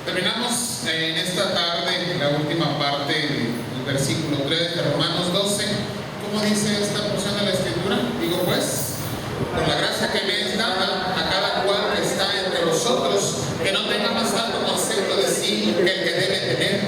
Terminamos en esta tarde la última parte del versículo 3 de Romanos 12. ¿Cómo dice esta porción de la Escritura? Digo pues, por la gracia que me es dada a cada cual que está entre vosotros, que no tenga más alto concepto de sí que el que debe tener,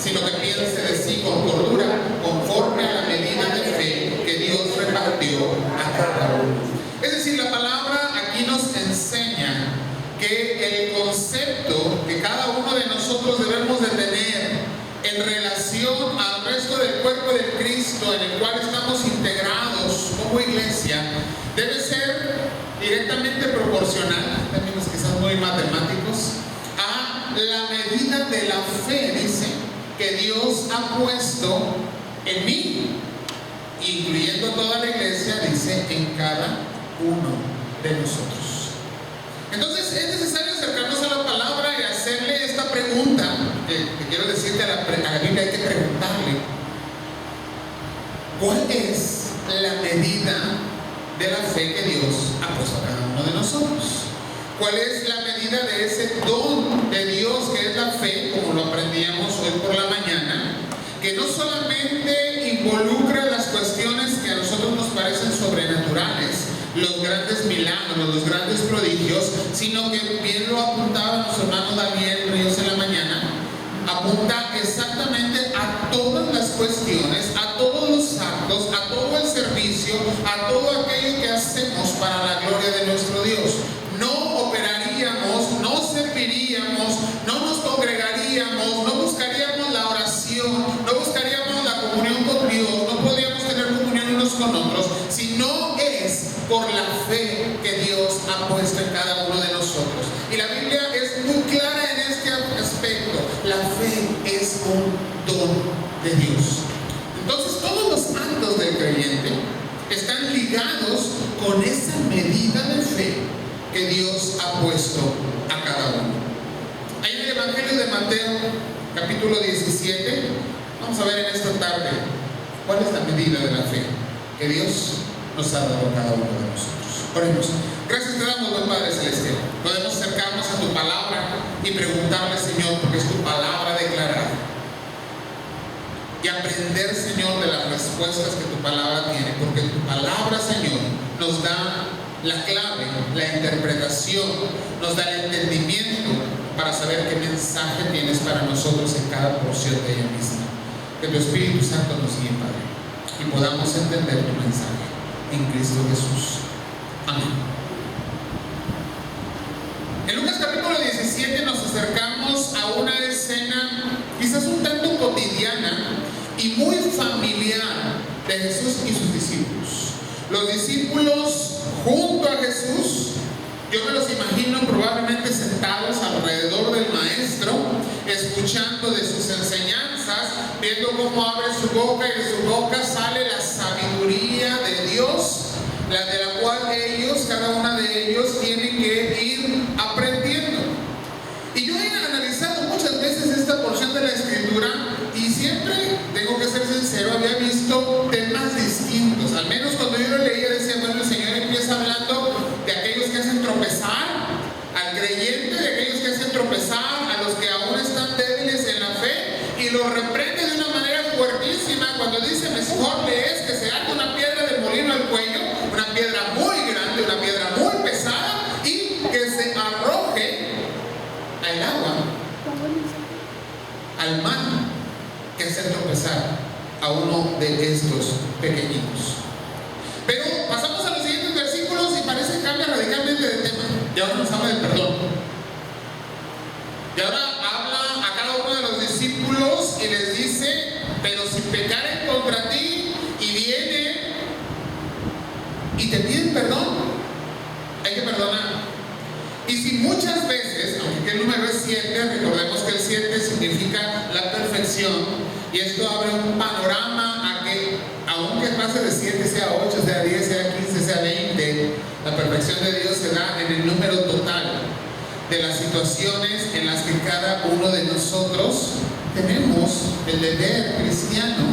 sino que piense de sí con cordura, conforme a la medida de fe que Dios repartió a cada uno. Es decir, la palabra aquí nos enseña que el concepto que cada uno de nosotros debemos de tener en relación al resto del cuerpo de Cristo en el cual estamos integrados como iglesia debe ser directamente proporcional, en términos quizás muy matemáticos, a la medida de la fe, dice, que Dios ha puesto en mí, incluyendo toda la iglesia, dice, en cada uno de nosotros. Entonces es necesario acercarnos a la palabra y hacerle esta pregunta que quiero decirte, a la Biblia hay que preguntarle: ¿cuál es la medida de la fe que Dios ha puesto a cada uno de nosotros? ¿Cuál es la medida de ese don de Dios que es la fe, como lo aprendíamos hoy por la mañana, que no solamente involucra las cuestiones que a nosotros nos parecen sobrenaturales, los grandes milagros, los grandes prodigios, sino que bien lo apuntaba nuestro hermano Daniel Ríos en la mañana, apunta exactamente a todas las cuestiones, a todos los actos, a todo el servicio, a todo aquello que hacemos para la gloria de nuestro Dios. No operaríamos, no serviríamos, no nos congregaríamos, no buscaríamos la oración, no buscaríamos la comunión con Dios, no podríamos tener comunión unos con otros, si no es por la fe que Dios ha puesto en cada uno de nosotros. Y la Biblia es muy clara en este aspecto: la fe es un don de Dios. Entonces todos los actos del creyente están ligados con esa medida de fe que Dios ha puesto a cada uno. Ahí en el Evangelio de Mateo, capítulo 17, vamos a ver en esta tarde cuál es la medida de la fe que Dios nos ha dado a cada uno de nosotros. Oremos. Gracias te damos, buen Padre Celestial. Podemos acercarnos a tu palabra y preguntarle, Señor, porque es tu palabra declarada, y aprender, Señor, de las respuestas que tu palabra tiene, porque tu palabra, Señor, nos da la clave, la interpretación, nos da el entendimiento para saber qué mensaje tienes para nosotros en cada porción de ella misma. Que tu Espíritu Santo nos guíe, Padre, y podamos entender tu mensaje en Cristo Jesús. Amén. En Lucas capítulo 17 nos acercamos a una escena quizás un tanto cotidiana y muy familiar de Jesús y sus discípulos. Los discípulos junto a Jesús, yo me los imagino probablemente sentados alrededor del maestro, escuchando de sus enseñanzas, viendo cómo abre su boca y de su boca sale la sabiduría de Dios, la de la cual ellos, cada una de ellos, tienen que ir aprendiendo. Y yo he analizado muchas veces esta porción de la Escritura y siempre, tengo que ser sincero, había visto temas distintos. Al menos cuando yo lo leía decía, bueno, el Señor empieza hablando de aquellos que hacen tropezar al creyente, de aquellos que hacen tropezar a los que aún están débiles en la fe, y lo reprende de una manera fuertísima cuando dice: mejor le es que se ate una piedra de molino al cuello, una piedra muy grande, una piedra muy pesada, y que se arroje al agua, al mar, que hacer tropezar a uno de estos pequeñitos. Pero pasamos a los siguientes versículos y parece que cambia radicalmente de tema. Y ahora nos habla del perdón. Y ahora habla a cada uno de los discípulos y les dice: pero si pecaren contra ti y vienen y te piden perdón, hay que perdonar. Y si muchas veces, aunque el número es 7, recordemos que el 7 significa la perfección, y esto abre un panorama a que, aunque pase de 7, sea 8, sea 10, sea 15, sea 20, la perfección de Dios se da en el número total de las situaciones en las que cada uno de nosotros tenemos el deber cristiano,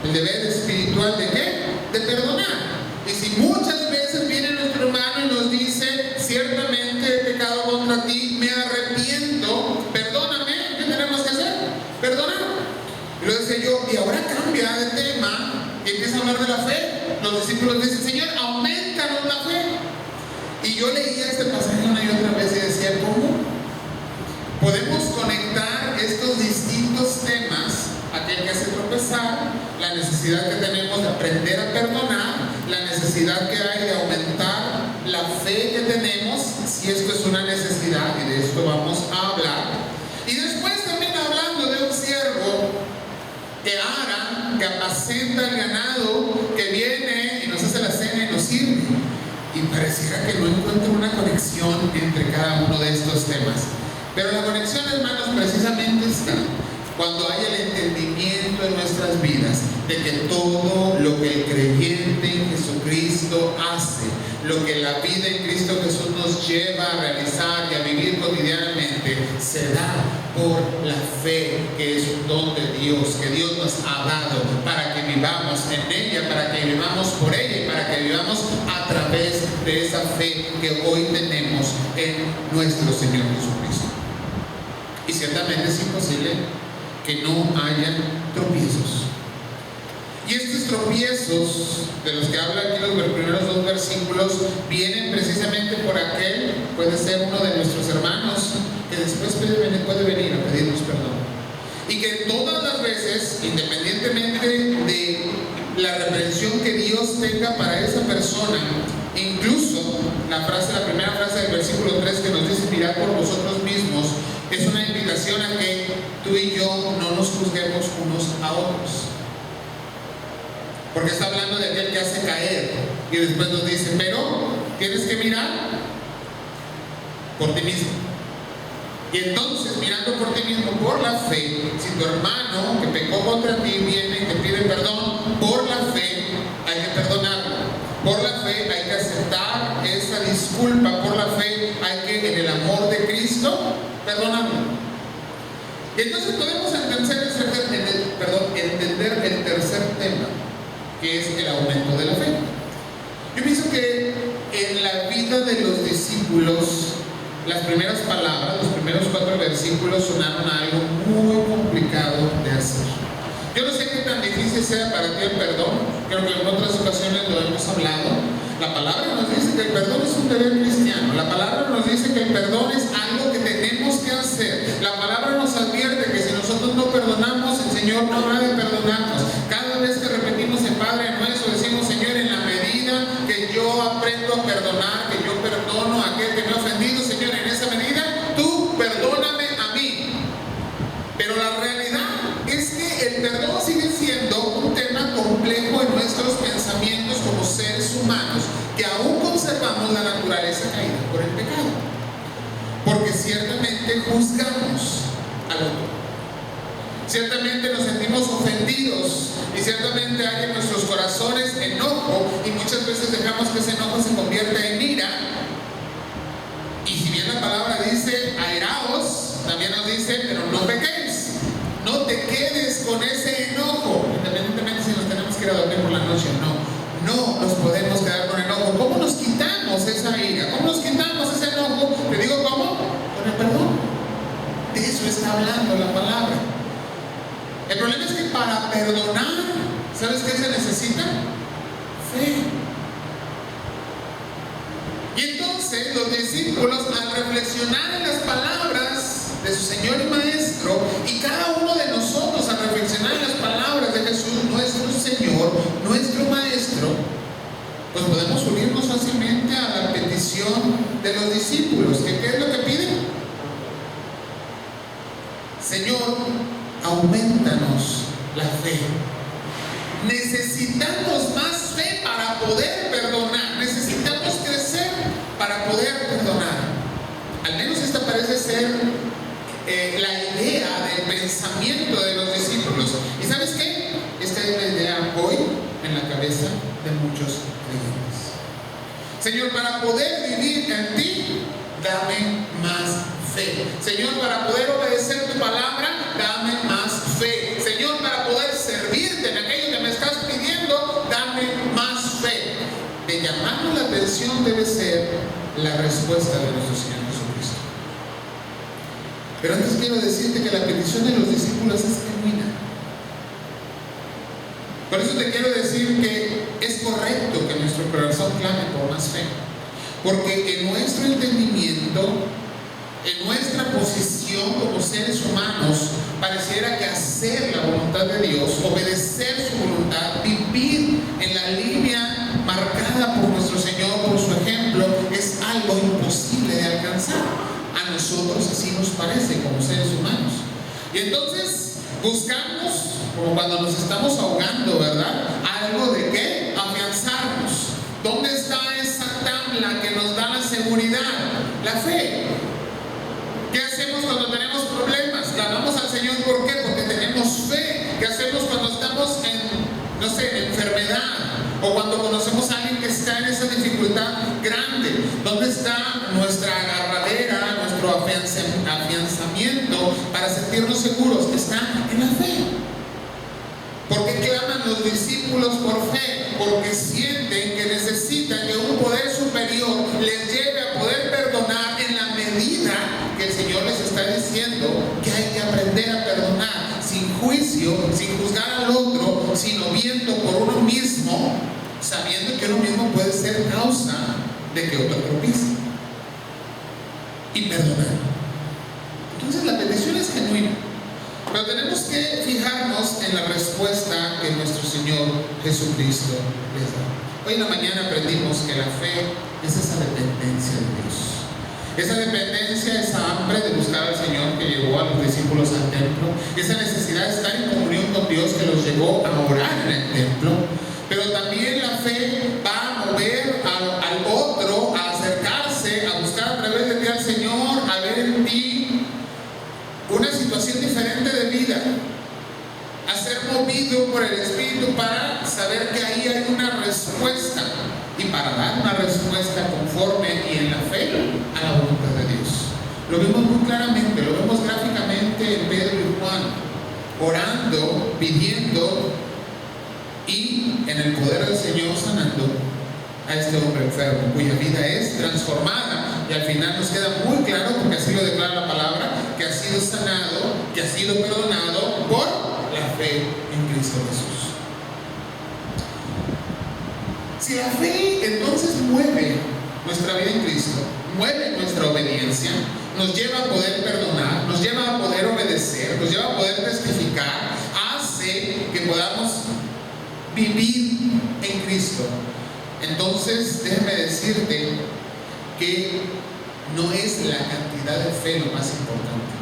el deber espiritual de ¿qué? De perdonar. Y si muchas veces viene nuestro hermano y nos dice: ciertamente he pecado contra ti, me arrepiento, perdóname, Y yo leía este pasaje una y otra vez y decía, ¿cómo podemos conectar estos distintos temas? Aquel que hace tropezar, la necesidad que tenemos de aprender a perdonar, la necesidad que hay de aumentar la fe que tenemos, si esto es una necesidad, y de esto vamos a hablar. Y después también hablando de un siervo que ara, que apacenta el ganado, que viene y nos hace la cena y nos sirve. Y pareciera que no encuentro una conexión entre cada uno de estos temas. Pero la conexión, hermanos, precisamente está cuando hay el entendimiento en nuestras vidas de que todo lo que el creyente en Jesucristo hace, lo que la vida en Cristo Jesús nos lleva a realizar y a vivir cotidianamente, se da por la fe, que es un don de Dios, que Dios nos ha dado para que vivamos en ella, para que vivamos por ella y para que vivamos a través de esa fe que hoy tenemos en nuestro Señor Jesucristo. Y ciertamente es imposible que no hayan tropiezos. Y estos tropiezos de los que habla aquí los primeros dos versículos vienen precisamente por aquel, puede ser uno de nuestros hermanos, que después puede venir a pedirnos perdón. Y que todas las veces, independientemente de la reprensión que Dios tenga para esa persona, incluso la primera frase del versículo 3 que nos dice mirad por vosotros mismos, es una invitación a que tú y yo no nos juzguemos unos a otros. Porque está hablando de aquel que hace caer y después nos dice, pero tienes que mirar por ti mismo. Y entonces, mirando por ti mismo, por la fe, si tu hermano que pecó contra ti viene y te pide perdón, por la fe hay que perdonarlo. Por la fe hay que aceptar esa disculpa. Por la fe hay que, en el amor de Cristo, perdonarlo. Y entonces podemos entender el tercer tema, que es el aumento de la fe. Yo pienso que en la vida de los discípulos, las primeras palabras, los primeros 4 versículos sonaron a algo muy complicado de hacer. Yo no sé qué tan difícil sea para ti el perdón, creo que en otras ocasiones lo hemos hablado. La palabra nos dice que el perdón es un deber cristiano. La palabra nos dice que el perdón es algo que tenemos que hacer. La palabra nos advierte que si nosotros no perdonamos, el Señor no habrá de perdonarnos. Cada vez que repetimos el Padre Nuestro, decimos, Señor, en la medida que yo aprendo a perdonar, que yo perdono a aquel que me ha ofendido, Señor, en esa medida, tú perdóname a mí. Pero la realidad es que el perdón sigue siendo un tema complejo en nuestros pensamientos como seres humanos, que aún conservamos la naturaleza caída por el pecado. Porque ciertamente juzgamos al otro. Ciertamente nos sentimos ofendidos y ciertamente hay en nuestros corazones enojo y muchas veces dejamos que ese enojo se convierta en ira. Y si bien la palabra dice airaos, también nos dice pero no pequéis. No te quedes con ese enojo, independientemente si nos tenemos que ir a dormir por la noche o no. No nos podemos quedar con enojo. ¿Cómo nos quitamos esa ira? ¿Cómo nos quitamos ese enojo? Te digo cómo, con el perdón. De eso está hablando la palabra. El problema es que para perdonar, ¿sabes qué se necesita? Fe. Y entonces los discípulos, al reflexionar en las palabras de su Señor y Maestro, y cada uno de nosotros al reflexionar en las palabras de Jesús, nuestro Señor, nuestro Maestro, pues podemos unirnos fácilmente a la petición de los discípulos. ¿Qué es lo que piden? Señor, aumentanos la fe. Necesitamos más fe para poder perdonar. Necesitamos crecer para poder perdonar. Al menos esta parece ser la idea del pensamiento de los discípulos. ¿Y sabes qué? Esta es la idea hoy en la cabeza de muchos creyentes. Señor, para poder vivir en ti, dame más fe. Señor, para poder obedecer tu palabra, dame más fe. Señor, para poder servirte en aquello que me estás pidiendo, dame más fe. De llamarnos la atención debe ser la respuesta de nuestro Señor Jesucristo. Pero antes quiero decirte que la petición de los discípulos es genuina. Por eso te quiero decir que es correcto que nuestro corazón clame por más fe. Porque en nuestro entendimiento, en nuestra posición como seres humanos, pareciera que hacer la voluntad de Dios, obedecer su voluntad, vivir en la línea marcada por nuestro Señor, por su ejemplo, es algo imposible de alcanzar. A nosotros así nos parece como seres humanos. Y entonces buscamos, como cuando nos estamos ahogando, ¿verdad? Algo de qué afianzarnos. ¿Dónde está esa tabla que nos da la seguridad? La fe. ¿Qué hacemos cuando tenemos problemas? Clamamos al Señor, ¿por qué? Porque tenemos fe. ¿Qué hacemos cuando estamos en enfermedad? O cuando conocemos a alguien que está en esa dificultad grande. ¿Dónde está nuestra agarradera, nuestro afianzamiento para sentirnos seguros? Está en la fe. ¿Por qué claman los discípulos por fe? Porque sienten que necesitan que un poder superior les lleve a poder perdonar en la medida que el Señor les está diciendo que hay que aprender a perdonar sin juicio, sin juzgar al otro, sino viendo por uno mismo, sabiendo que uno mismo puede ser causa de que otro tropiece, y perdonar. Entonces la petición es genuina, pero tenemos que fijarnos en la respuesta que nuestro Señor Jesucristo les da. Hoy en la mañana aprendimos que la fe es esa dependencia de Dios. Esa dependencia, esa hambre de buscar al Señor que llevó a los discípulos al templo, esa necesidad de estar en comunión con Dios que los llevó a orar en el templo. Pero también la fe va a mover al otro a acercarse, a buscar a través de ti al Señor, a ver en ti una situación diferente de vida, a ser movido por el Espíritu para saber que ahí hay una respuesta y para dar una respuesta conforme y en la fe a la voluntad de Dios. Lo vemos muy claramente, lo vemos gráficamente en Pedro y Juan, orando, pidiendo y en el poder del Señor sanando a este hombre enfermo, cuya vida es transformada, y al final nos queda muy claro, porque así lo declara la palabra, que ha sido sanado, que ha sido perdonado por la fe en Cristo Jesús. Si la fe entonces mueve nuestra vida en Cristo, mueve nuestra obediencia, nos lleva a poder perdonar, nos lleva a poder obedecer, nos lleva a poder testificar, hace que podamos vivir en Cristo. Entonces déjame decirte que no es la cantidad de fe lo más importante.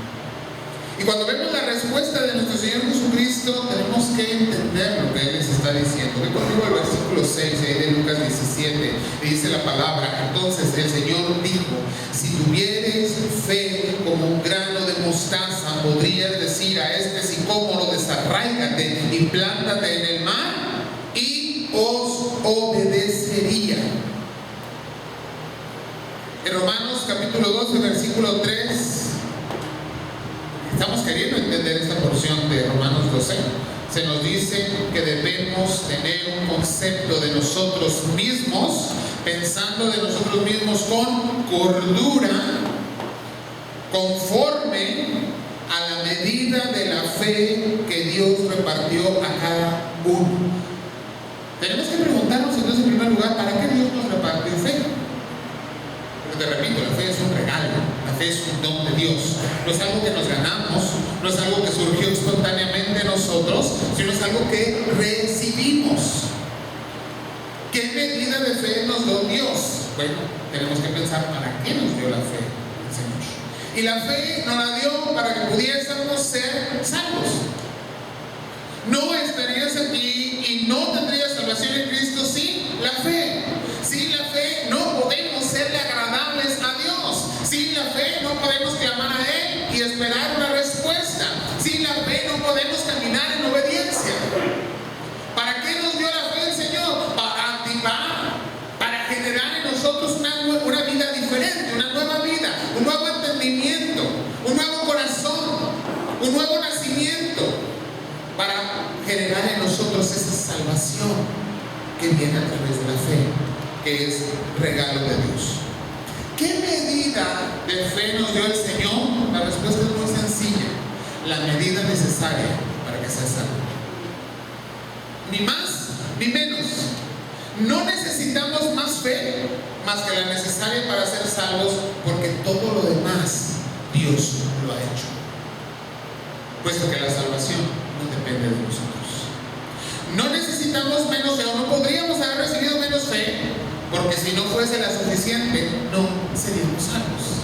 Y cuando vemos la respuesta de nuestro Señor Jesucristo, tenemos que entender lo que Él les está diciendo. Ve conmigo el versículo 6 de Lucas 17, y dice la palabra: entonces el Señor dijo, si tuvieres fe como un grano de mostaza, podrías decir a este sicómoro, desarráigate y plántate en el mar, y os obedecería. En Romanos capítulo 12, versículo 3, estamos queriendo entender esta porción de Romanos 12. Se nos dice que debemos tener un concepto de nosotros mismos, pensando de nosotros mismos con cordura, conforme a la medida de la fe que Dios repartió a cada uno. Tenemos que preguntarnos entonces en primer lugar, ¿para qué Dios nos repartió fe? Porque te repito, la fe es un regalo, la fe es un don de Dios. No es algo que nos ganamos, no es algo que surgió espontáneamente en nosotros, sino es algo que recibimos. ¿Qué medida de fe nos dio Dios? Bueno, tenemos que pensar para qué nos dio la fe el Señor. Y la fe nos la dio para que pudiésemos ser salvos. No estarías aquí y no tendrías salvación en Cristo sin la fe. Sin la fe no podemos serle agradables a Dios. Sin la fe no podemos clamar a Él y esperar una respuesta. Sin la fe no podemos caminar en obediencia. ¿Para qué nos dio la fe el Señor? Para activar, para generar en nosotros una vida diferente, una nueva vida, un nuevo entendimiento, un nuevo corazón, un nuevo nacimiento, para generar en nosotros esa salvación que viene a través de la fe, que es regalo de Dios. ¿Qué medida de fe nos dio el Señor? La respuesta es muy sencilla: la medida necesaria para que sea salvo. Ni más ni menos. No necesitamos más fe, más que la necesaria para ser salvos, porque todo lo demás Dios lo ha hecho, puesto que la salvación no depende de nosotros. No necesitamos menos fe, o no podríamos haber recibido menos fe, porque si no fuese la suficiente, no seríamos salvos.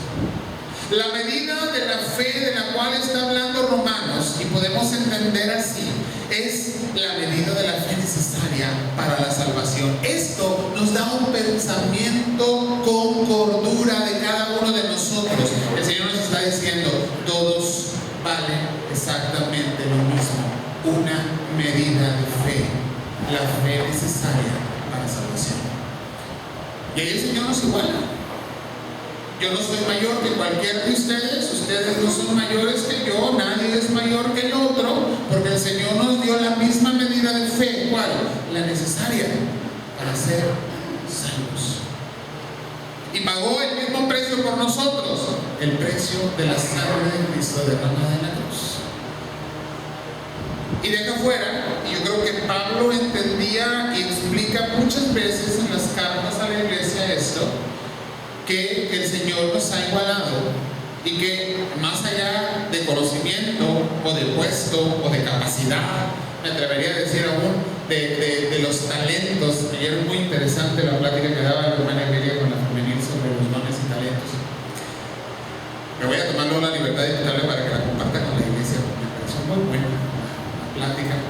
La medida de la fe de la cual está hablando Romanos, y podemos entender así, es la medida de la fe necesaria para la salvación. Esto nos da un pensamiento con cordura de cada uno de nosotros. El Señor nos está diciendo, todos valen exactamente lo mismo. Una medida de fe, la fe necesaria para salvación. Y ahí el Señor nos iguala. Yo no soy mayor que cualquiera de ustedes, ustedes no son mayores que yo, nadie es mayor que el otro, porque el Señor nos dio la misma medida de fe. ¿Cuál? La necesaria para ser salvos. Y pagó el mismo precio por nosotros, el precio de la sangre de Cristo derramada en la cruz. Y deja fuera, y yo creo que Pablo entendía y explica muchas veces en las cartas a la iglesia esto, que el Señor nos ha igualado y que más allá de conocimiento o de puesto o de capacidad, me atrevería a decir aún de los talentos. Ayer muy interesante la plática que daba la hermana Emilia con la femenil sobre los dones y talentos. Me voy a tomar la libertad de invitarle para que la comparta con la iglesia, porque me pareció muy buena la plática.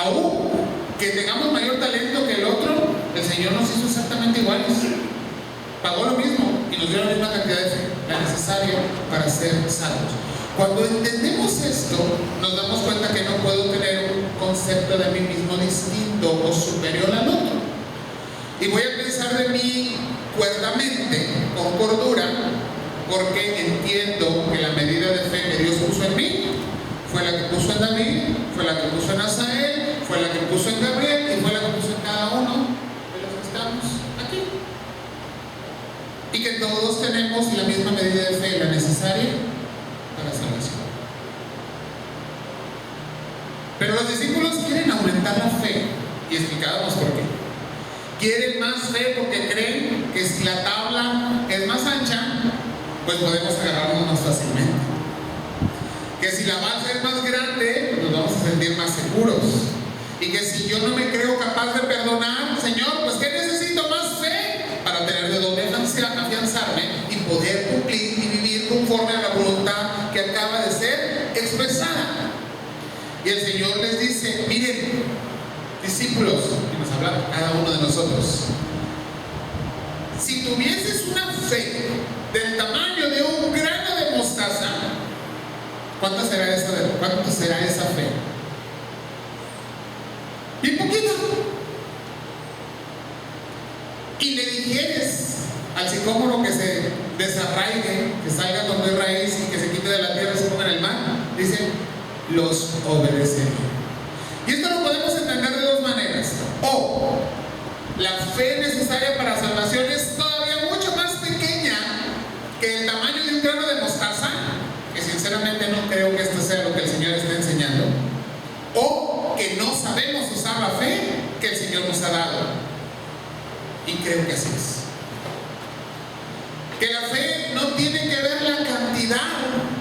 Aún que tengamos mayor talento que el otro, el Señor nos hizo exactamente iguales. Pagó lo mismo y nos dio la misma cantidad de fe, la necesaria para ser salvos. Cuando entendemos esto, nos damos cuenta que no puedo tener un concepto de mí mismo distinto o superior al otro. Y voy a pensar de mí cuerdamente, con cordura, porque entiendo que la medida de fe que Dios puso en mí fue la que puso en David, fue la que puso en Asael, fue la que puso en Gabriel y fue la que puso en cada uno de los que estamos aquí. Y que todos tenemos la misma medida de fe, la necesaria para salvación. Pero los discípulos quieren aumentar la fe, y explicábamos por qué. Quieren más fe porque creen que si la tabla es más ancha, pues podemos agarrarnos más fácilmente. Que si la base es más grande, pues nos vamos a sentir más seguros. Y que si yo no me creo capaz de perdonar, Señor, pues ¿qué necesito? Más fe para tener de dónde afianzarme y poder cumplir y vivir conforme a la voluntad que acaba de ser expresada. Y el Señor les dice, miren, discípulos, y nos habla a cada uno de nosotros, si tuvieses una fe del tamaño de un grano de mostaza, ¿cuánto será esa fe? Bien poquito. Y le dijeres al sicómoro que se desarraigue, que salga cuando hay raíz y que se quite de la tierra y se ponga en el mar, dice, los obedeceré. Y esto lo podemos entender de dos maneras. O la fe necesaria para salvación es todavía mucho más pequeña que el tamaño de un grano de mostaza, que sinceramente no creo que esto sea lo que el Señor está enseñando. O que no sabemos usar la fe que el Señor nos ha dado. Y creo que así es. Que la fe no tiene que ver la cantidad,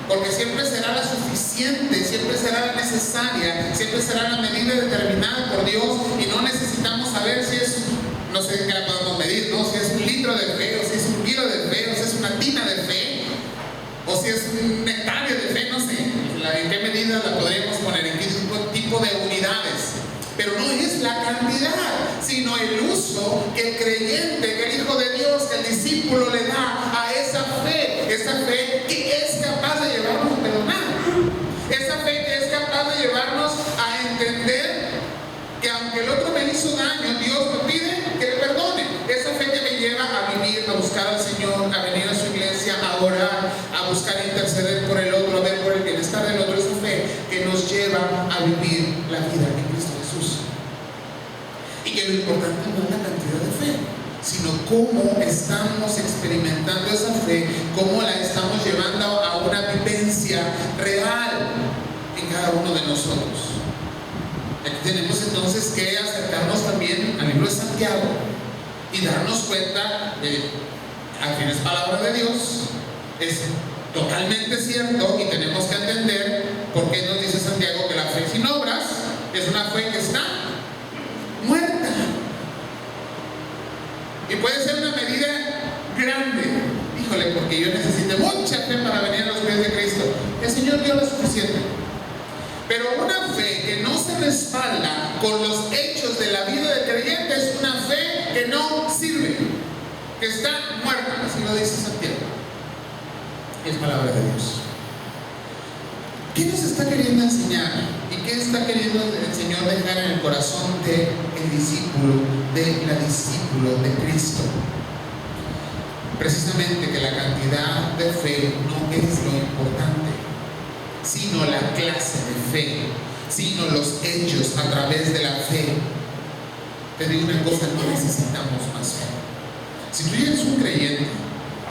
porque siempre será la suficiente, siempre será la necesaria, siempre será la medida determinada por Dios, y no necesitamos saber si es, no sé qué la podemos medir, ¿no? Si es un litro de fe, o si es un kilo de fe, o si es una tina de fe, o si es un hectárea de fe, no sé en qué medida la podríamos poner, en qué tipo de unidades. Pero no es la cantidad, sino el uso que el creyente, que el Hijo de Dios, que el discípulo le da a esa fe que es capaz de llevarnos a perdonar, esa fe que es capaz de llevarnos a entender que aunque el otro me hizo daño, Dios me pide que le perdone. Esa fe que me lleva a vivir, a buscar al Señor, a venir a su iglesia, a orar, a buscar interceder por el otro, a ver por el bienestar del otro. Esa fe que nos lleva a vivir la vida en Cristo Jesús. Y que lo importante no es la cantidad de fe, sino cómo estamos experimentando esa fe, cómo la estamos llevando a una vivencia real en cada uno de nosotros. Aquí tenemos entonces que acercarnos también al libro de Santiago, y darnos cuenta de, al fin es palabra de Dios, es totalmente cierto, y tenemos que entender por qué nos dice Santiago que la fe sin obras es una fe que está muerta. Y puede ser una medida grande. Híjole, porque yo necesito mucha fe para venir a los pies de Cristo. El Señor dio lo suficiente. Pero una fe que no se respalda con los hechos de la vida del creyente es una fe que no sirve, que está muerta, así lo dice Santiago. Es palabra de Dios. ¿Qué nos está queriendo enseñar? ¿Y qué está queriendo el Señor dejar en el corazón del discípulo, de la discípulo de Cristo? Precisamente que la cantidad de fe no es lo importante, sino la clase de fe, sino los hechos a través de la fe. Te digo una cosa, no necesitamos más fe. Si tú eres un creyente,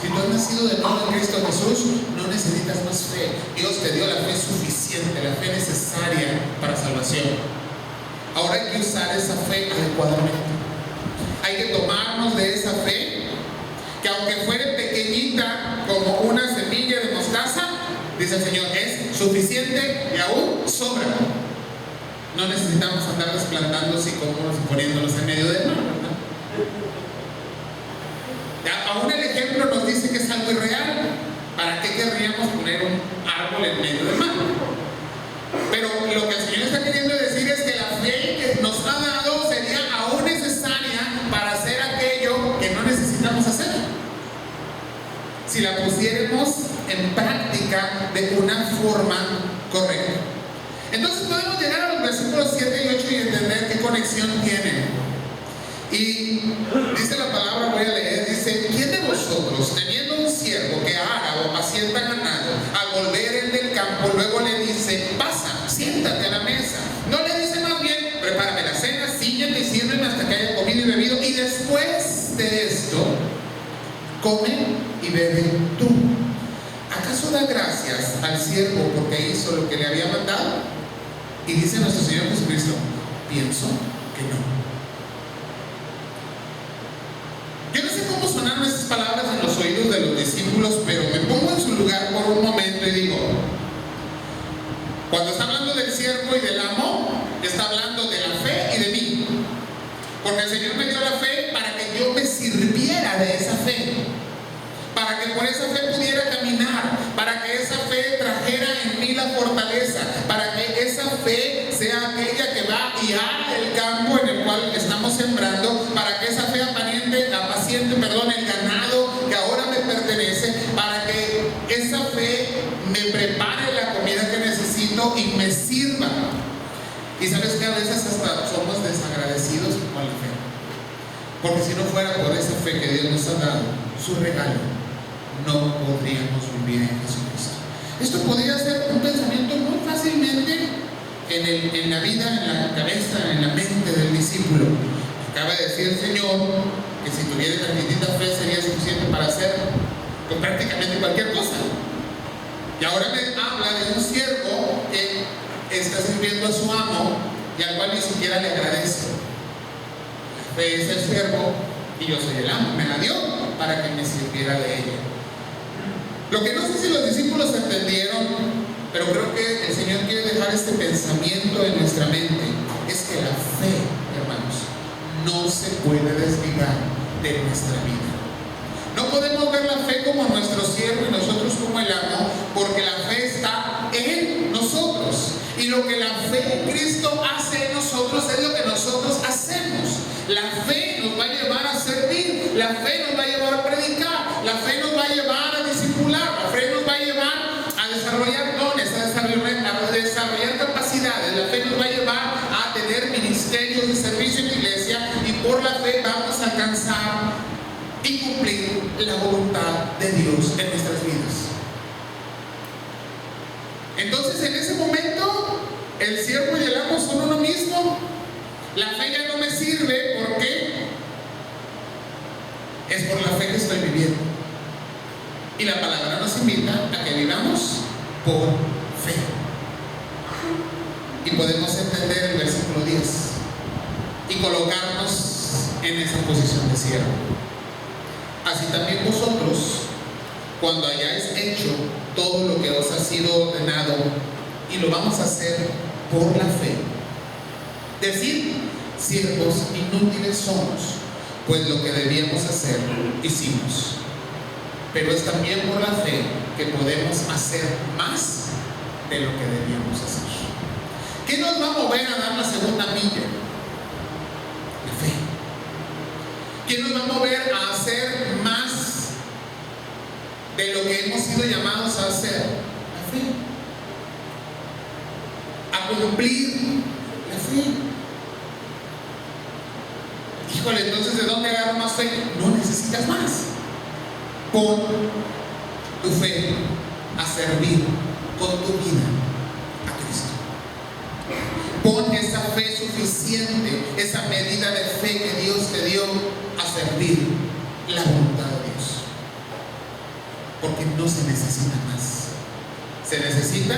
si tú has nacido de nuevo en Cristo Jesús, no necesitas más fe. Dios te dio la fe suficiente, la fe necesaria para salvación. Ahora hay que usar esa fe adecuadamente. Hay que tomarnos de esa fe, que aunque fuere pequeñita como una semilla de mostaza, dice el Señor, es suficiente y aún sobra. No necesitamos andar desplantando sicómoros y poniéndolos en medio del mar, ¿verdad? Aún el ejemplo nos dice que es algo irreal. ¿Para qué querríamos poner un árbol en medio del mar? Pero lo que el Señor está queriendo decir es que la fe que nos ha dado sería aún necesaria para hacer aquello que no necesitamos hacer, si la pusiéramos en práctica de una forma correcta. Entonces podemos llegar a los versículos 7 y 8 y entender qué conexión tienen. Y dice la palabra, voy a leer, dice: ¿quién de vosotros, teniendo un siervo que ara o apacienta ganado, al volver él del campo, luego le dice, pasa, siéntate a la mesa? No le dice más bien, prepárame la cena, síñete y sírveme hasta que haya comido y bebido, y después de esto, come y bebe tú. ¿Acaso da gracias al siervo porque hizo lo que le había mandado? Y dice nuestro Señor Jesucristo, pienso que no. Yo no sé cómo sonaron esas palabras en los oídos de los discípulos, pero me pongo en su lugar por un momento y digo, cuando está hablando del siervo y del amo, está hablando de la fe y de mí. Porque el Señor me dio la fe para que yo me sirviera de esa fe, para que por esa fe pudiera caminar, para que esa fe trajera en mí la fortaleza, para que esa fe sea aquella que va y ara el campo en el cual estamos sembrando, para que esa fe apaciente el ganado que ahora me pertenece, para que esa fe me prepare la comida que necesito y me sirva. Y sabes que a veces hasta somos desagradecidos con la fe, porque si no fuera por esa fe que Dios nos ha dado, su regalo, no podríamos vivir en Jesucristo. Esto podría ser un pensamiento muy fácilmente en la vida, en la cabeza, en la mente del discípulo. Acaba de decir el Señor que si tuviera tantita fe sería suficiente para hacer prácticamente cualquier cosa. Y ahora me habla de un siervo que está sirviendo a su amo y al cual ni siquiera le agradece. La fe es el siervo y yo soy el amo, me la dio para que me sirviera de ella. Lo que no sé si los discípulos entendieron, pero creo que el Señor quiere dejar este pensamiento en nuestra mente, es que la fe, hermanos, no se puede desligar de nuestra vida. No podemos ver la fe como nuestro siervo y nosotros como el amo, porque la fe está en nosotros. Y lo que la fe en Cristo hace en nosotros es lo que nosotros hacemos. La fe nos va a llevar a servir, la fe nos va a llevar a predicar, la fe nos va a llevar a discipular, la fe nos va a llevar a desarrollar dones, a desarrollar capacidades, la fe nos va a llevar a tener ministerios de servicio en la iglesia, y por la fe vamos a alcanzar y cumplir la voluntad de Dios en nuestras vidas. Entonces, en ese momento, el siervo y el amo son uno mismo. La fe ya no me sirve, ¿por qué? Es por la fe que estoy viviendo. Y la palabra nos invita a que vivamos por fe. Y podemos entender el versículo 10 y colocarnos en esa posición de siervo. Así también vosotros, cuando hayáis hecho todo lo que os ha sido ordenado, y lo vamos a hacer por la fe, decid: siervos inútiles somos, pues lo que debíamos hacer hicimos. Pero es también por la fe que podemos hacer más de lo que debíamos hacer. ¿Qué nos va a mover a dar la segunda milla? La fe. ¿Qué nos va a mover a hacer más de lo que hemos sido llamados a hacer? La fe. A cumplir la fe. Híjole, entonces, ¿de dónde agarro más fe? No necesitas más. Pon tu fe a servir con tu vida a Cristo. Pon esa fe suficiente, esa medida de fe que Dios te dio a servir la voluntad de Dios. Porque no se necesita más. Se necesita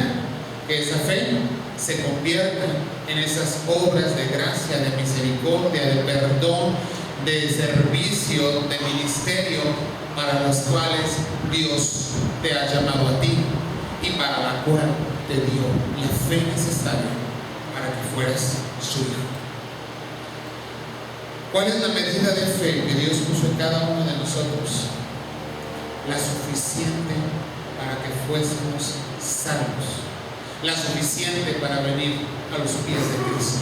que esa fe se convierta en esas obras de gracia, de misericordia, de perdón, de servicio, de ministerio, para las cuales Dios te ha llamado a ti y para la cual te dio la fe necesaria para que fueras su hijo. ¿Cuál es la medida de fe que Dios puso en cada uno de nosotros? La suficiente para que fuésemos salvos, la suficiente para venir a los pies de Cristo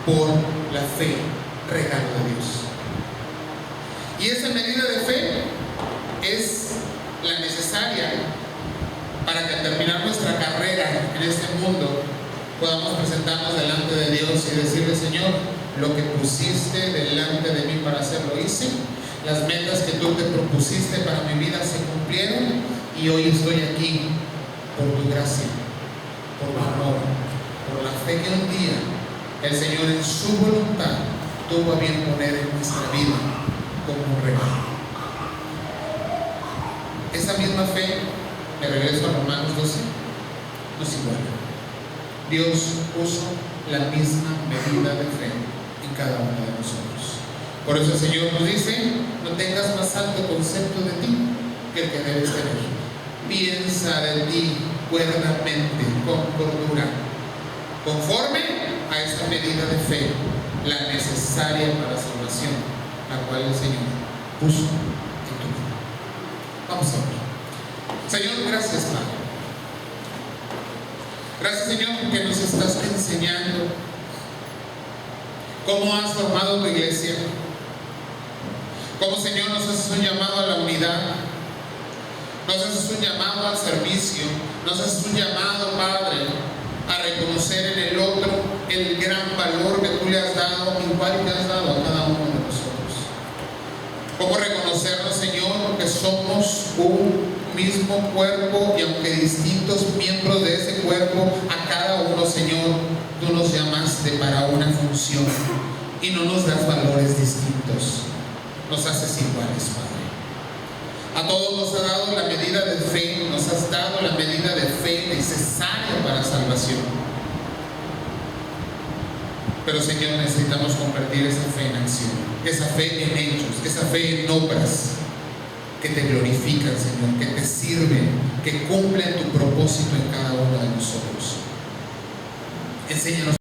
por la fe, regalo de Dios. Y esa medida de fe es la necesaria para que al terminar nuestra carrera en este mundo podamos presentarnos delante de Dios y decirle: Señor, lo que pusiste delante de mí para hacer lo hice, las metas que tú te propusiste para mi vida se cumplieron y hoy estoy aquí por tu gracia, por tu amor, por la fe que un día el Señor en su voluntad tuvo a bien poner en nuestra vida como un regalo. Esa misma fe, me regreso a Romanos 12, nos iguala. Dios puso la misma medida de fe en cada uno de nosotros. Por eso el Señor nos dice: no tengas más alto concepto de ti que el que debes tener. Piensa de ti cuerdamente, con cordura, conforme a esa medida de fe, la necesaria para la salvación, la cual el Señor puso en tu vida. Vamos a ver. Señor, gracias, Padre. Gracias, Señor, porque nos estás enseñando cómo has formado tu iglesia, cómo, Señor, nos haces un llamado a la unidad, nos haces un llamado al servicio, nos haces un llamado, Padre, a reconocer en el otro el gran valor que tú le has dado, igual que has dado a cada uno de nosotros. Cómo reconocernos, Señor, que somos un mismo cuerpo y aunque distintos miembros de ese cuerpo, a cada uno, Señor, tú nos llamaste para una función y no nos das valores distintos, nos haces iguales, Padre. A todos nos has dado la medida de fe, nos has dado la medida de fe necesaria para salvación. Pero, Señor, necesitamos convertir esa fe en acción, esa fe en hechos, esa fe en obras que te glorifican, Señor, que te sirven, que cumplen tu propósito en cada uno de nosotros. Enséñanos